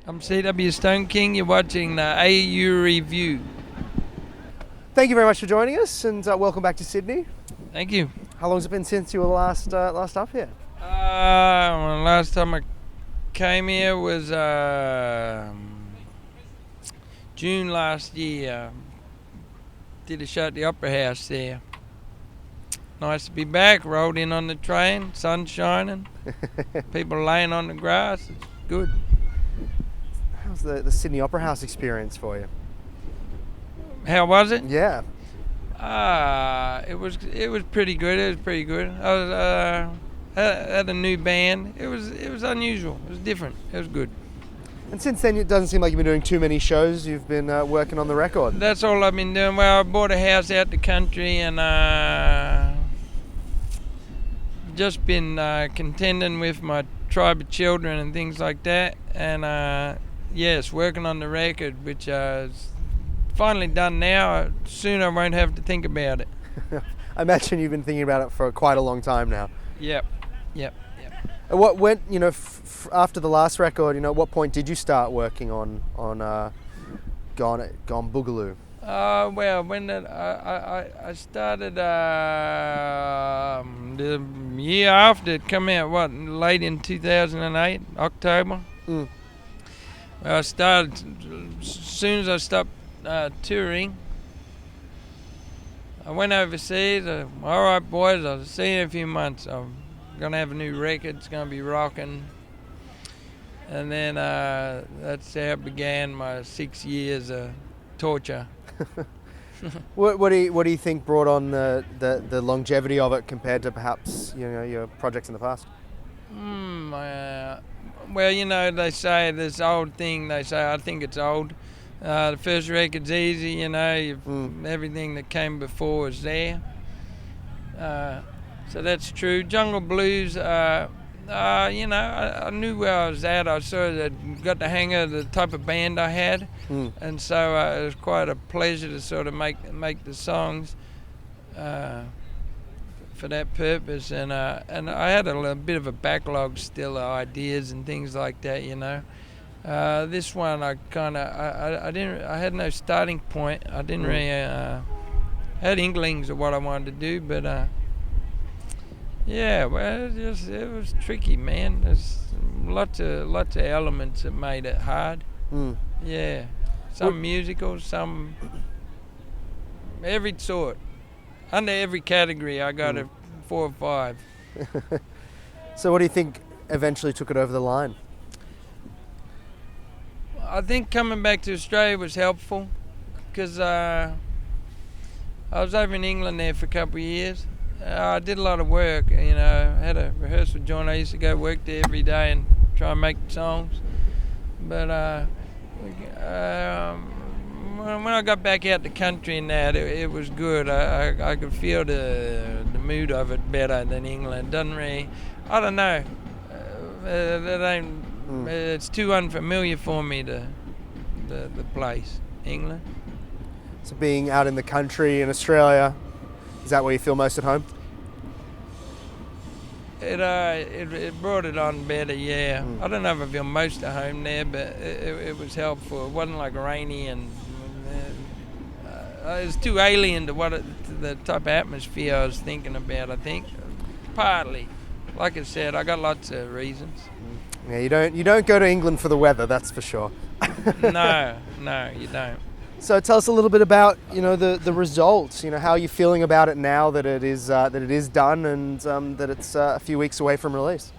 I'm CW Stoneking. You're watching the AU Review. Thank you very much for joining us, and welcome back to Sydney. Thank you. How long has it been since you were last up here? Well, last time I came here was June last year. Did a show at the Opera House there. Nice to be back. Rolled in on the train, sun shining, people laying on the grass. It's good. How's the Sydney Opera House experience for you? How was it? Yeah. It was pretty good. It was pretty good. I was had a new band. It was unusual. It was different. It was good. And since then, it doesn't seem like you've been doing too many shows. You've been working on the record. That's all I've been doing. Well, I bought a house out the country and just been contending with my tribe of children and things like that. And yes, working on the record, which is finally done now. Soon I won't have to think about it. I imagine you've been thinking about it for quite a long time now. Yep. And what went, after the last record, at what point did you start working on Gon Boogaloo? Well, when I started the year after it come out, late in 2008, October. Mm. Well, I started as soon as I stopped touring. I went overseas. All right, boys, I'll see you in a few months. I'm gonna have a new record. It's gonna be rocking. And then that's how it began my 6 years of torture. What do you think brought on the longevity of it compared to perhaps your projects in the past? Well, they say this old thing. They say I think it's old. The first record's easy. Everything that came before is there. So that's true. Jungle Blues. I knew where I was at. I sort of got the hang of the type of band I had, and so it was quite a pleasure to sort of make the songs for that purpose. And I had a little bit of a backlog still of ideas and things like that. This one I had no starting point. I didn't really had inklings of what I wanted to do, but. Yeah, well, it was tricky, man. There's lots of elements that made it hard. Yeah, some musical, some every sort. Under every category, I got a 4 or 5. So, what do you think eventually took it over the line? I think coming back to Australia was helpful because I was over in England there for a couple of years. I did a lot of work, I had a rehearsal joint. I used to go work there every day and try and make songs. But when I got back out the country and that, it was good. I could feel the mood of it better than England. Doesn't really, I don't know. It's too unfamiliar for me, the place, England. So being out in the country in Australia, is that where you feel most at home? It brought it on better, yeah. I don't know if I feel most at home there, but it was helpful. It wasn't like rainy and it was too alien to to the type of atmosphere I was thinking about. I think partly, like I said, I got lots of reasons. Yeah, you don't go to England for the weather, that's for sure. No, you don't. So tell us a little bit about the results. How are you feeling about it now that it is done and that it's a few weeks away from release?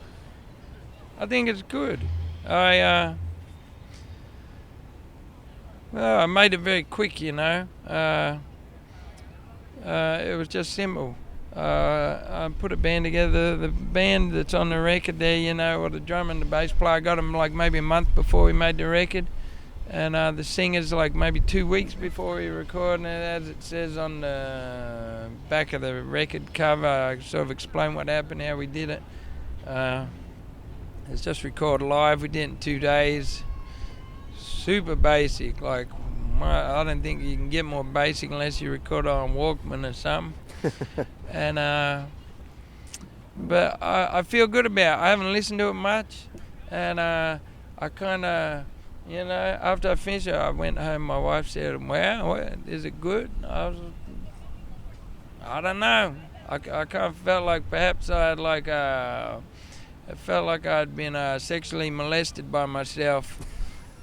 I think it's good. I made it very quick. It was just simple. I put a band together. The band that's on the record there, or the drummer and the bass player, I got them like maybe a month before we made the record. And the singer's like maybe 2 weeks before we recorded it, as it says on the back of the record cover. I sort of explain what happened, how we did it. It's just recorded live. We did it in 2 days. Super basic. Like, I don't think you can get more basic unless you record it on Walkman or something. But I feel good about it. I haven't listened to it much, and I kind of You know, after I finished it, I went home. My wife said, "Wow, is it good?" I don't know. I kind of felt like perhaps I had it felt like I'd been sexually molested by myself.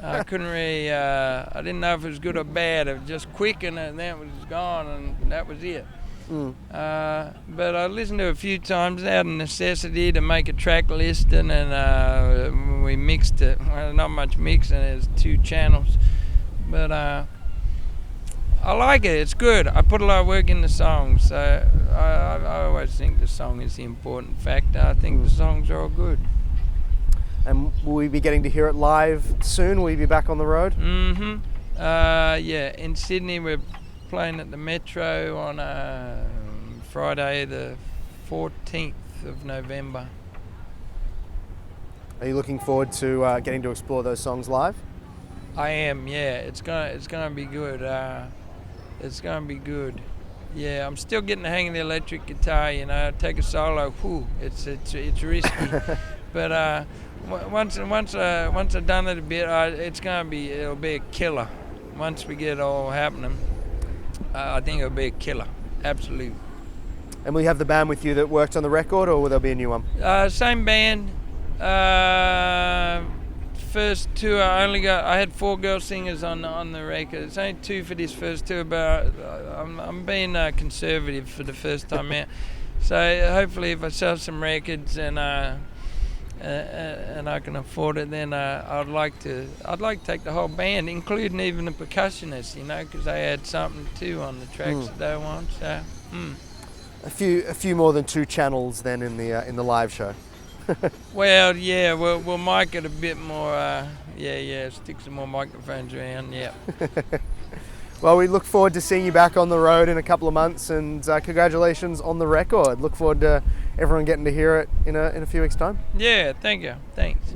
I couldn't really, I didn't know if it was good or bad. It was just quick and then it was gone and that was it. But I listened to it a few times out of necessity to make a track list, and then we mixed it. Well, not much mixing, there's 2 channels. But I like it, it's good. I put a lot of work in the song, so I always think the song is the important factor. I think the songs are all good. And will we be getting to hear it live soon? Will you be back on the road? Yeah, in Sydney we're playing at the Metro on Friday the 14th of November. Are you looking forward to getting to explore those songs live? I am, yeah. It's gonna be good. It's gonna be good. Yeah, I'm still getting the hang of the electric guitar. You know, take a solo. Whew, it's risky. But once I've done it a bit, it'll be a killer. Once we get it all happening, I think it'll be a killer. Absolute. And will you have the band with you that worked on the record, or will there be a new one? Same band. First tour, I had 4 girl singers on the record. It's only 2 for this first tour, but I'm being conservative for the first time out. So hopefully, if I sell some records and I can afford it, then I'd like to take the whole band, including even the percussionists, you know, because they add something too on the tracks that they want. So a few more than 2 channels then in the live show. Well, yeah, we'll mic it a bit more. Stick some more microphones around. Yeah. Well, we look forward to seeing you back on the road in a couple of months, and congratulations on the record. Look forward to everyone getting to hear it in a few weeks' time. Yeah, thank you. Thanks.